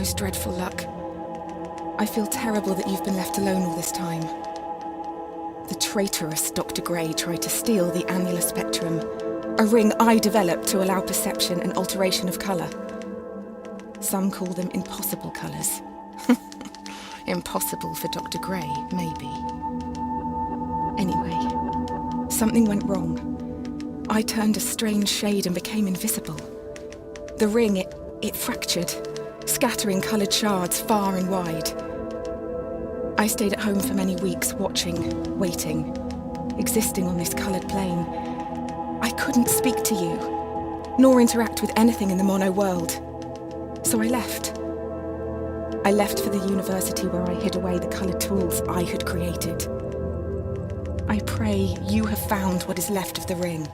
most dreadful luck. I feel terrible that you've been left alone all this time. The traitorous Dr. Grey tried to steal the annular spectrum, a ring I developed to allow perception and alteration of colour. Some call them impossible colours. Impossible for Dr. Grey, maybe. Anyway, something went wrong. I turned a strange shade and became invisible. The ring, it fractured, scattering coloured shards far and wide. I stayed at home for many weeks, watching, waiting, existing on this coloured plane. I couldn't speak to you, nor interact with anything in the mono world. So I left. I left for the university where I hid away the coloured tools I had created. I pray you have found what is left of the ring.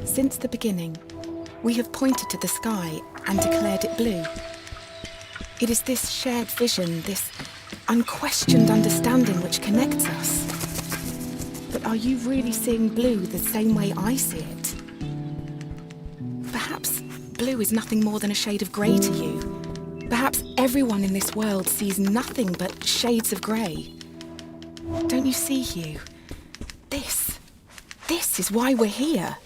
Since the beginning, we have pointed to the sky and declared it blue. It is this shared vision, this unquestioned understanding which connects us. But are you really seeing blue the same way I see it? Perhaps blue is nothing more than a shade of grey to you. Perhaps everyone in this world sees nothing but shades of grey. Don't you see, Hugh? This is why we're here.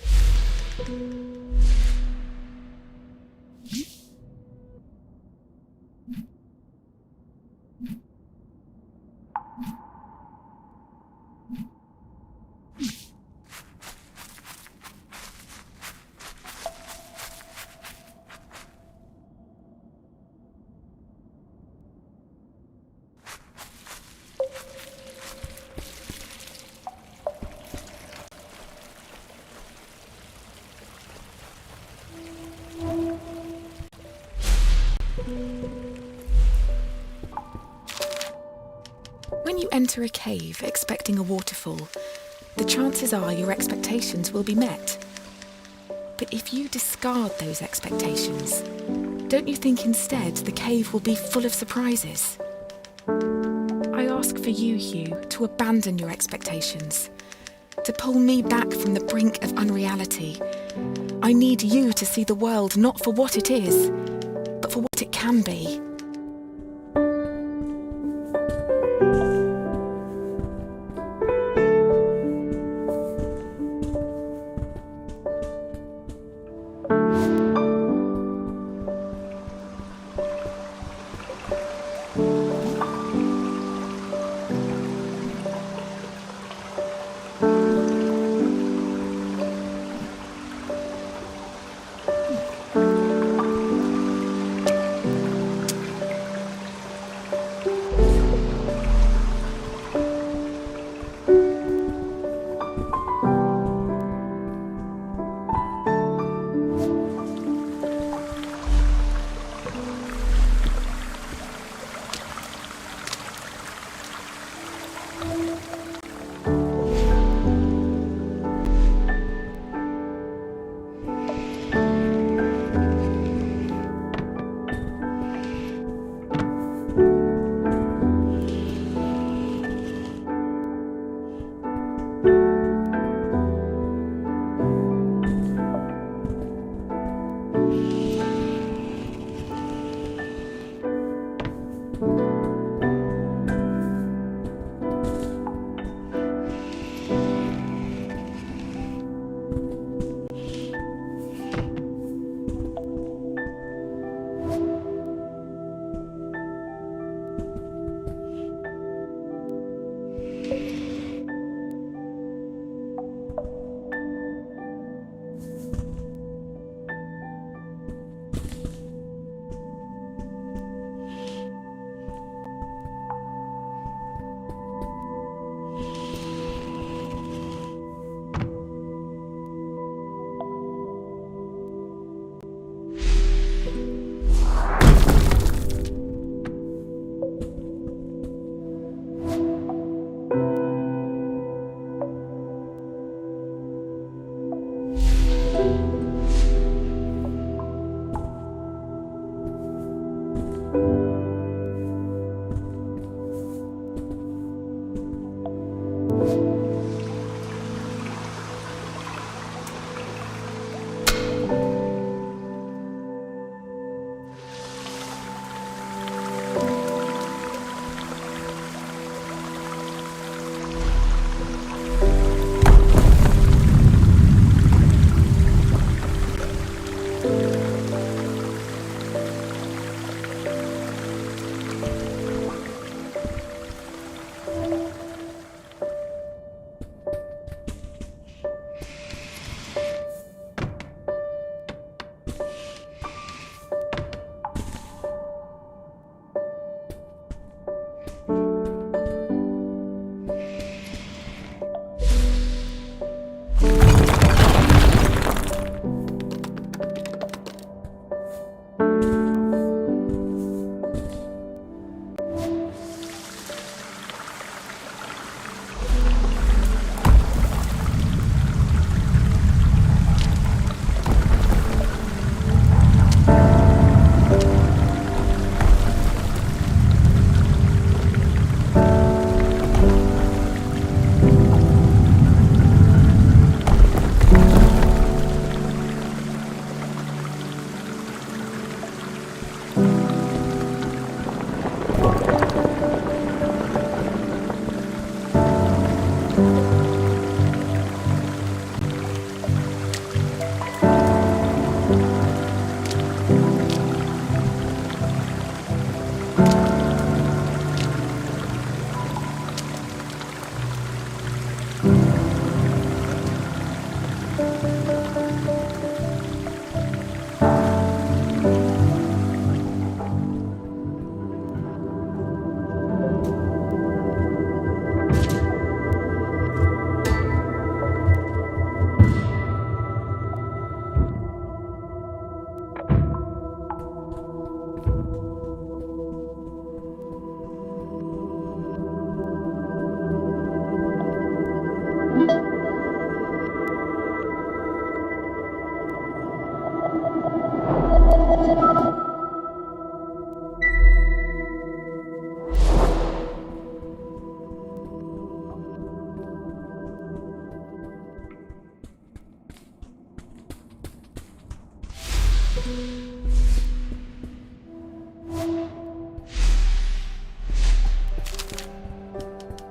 When you enter a cave expecting a waterfall, the chances are your expectations will be met. But if you discard those expectations, don't you think instead the cave will be full of surprises? I ask for you, Hugh, to abandon your expectations, to pull me back from the brink of unreality. I need you to see the world not for what it is, but for what it can be.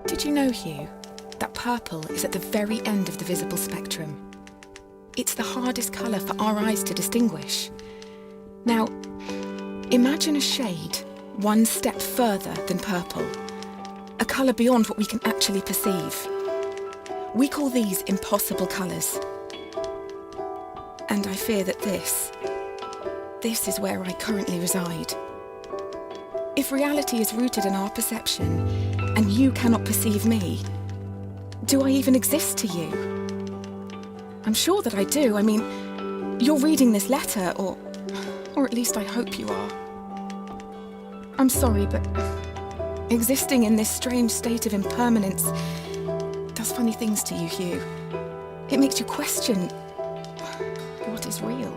Did you know, Hugh, that purple is at the very end of the visible spectrum? It's the hardest colour for our eyes to distinguish. Now, imagine a shade one step further than purple, a colour beyond what we can actually perceive. We call these impossible colours. And I fear that this is where I currently reside. If reality is rooted in our perception, and you cannot perceive me, do I even exist to you? I'm sure that I do. I mean, you're reading this letter, or at least I hope you are. I'm sorry, but existing in this strange state of impermanence does funny things to you, Hugh. It makes you question what is real.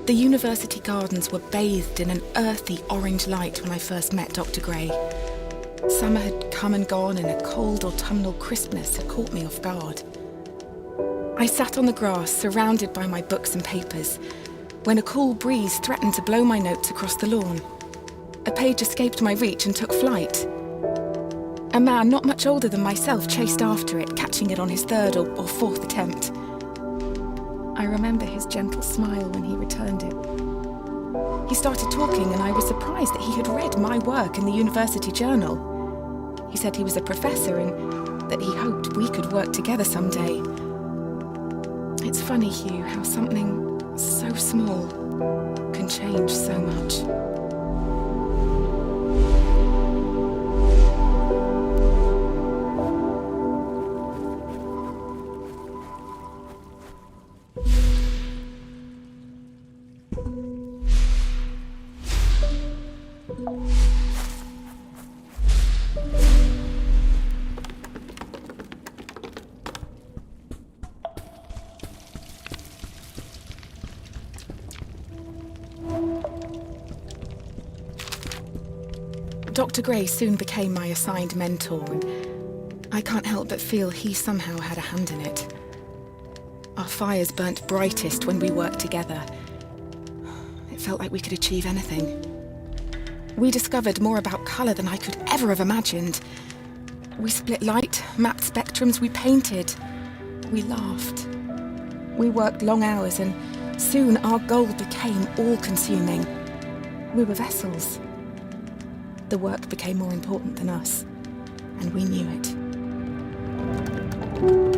The university gardens were bathed in an earthy orange light when I first met Dr. Gray. Summer had come and gone, and a cold autumnal crispness had caught me off guard. I sat on the grass, surrounded by my books and papers, when a cool breeze threatened to blow my notes across the lawn. A page escaped my reach and took flight. A man not much older than myself chased after it, catching it on his third or fourth attempt. I remember his gentle smile when he returned it. He started talking, and I was surprised that he had read my work in the university journal. He said he was a professor and that he hoped we could work together someday. It's funny, Hugh, how something so small can change so much. Dr. Gray soon became my assigned mentor, and I can't help but feel he somehow had a hand in it. Our fires burnt brightest when we worked together. It felt like we could achieve anything. We discovered more about colour than I could ever have imagined. We split light, mapped spectrums, we painted. We laughed. We worked long hours, and soon our goal became all-consuming. We were vessels. The work became more important than us, and we knew it.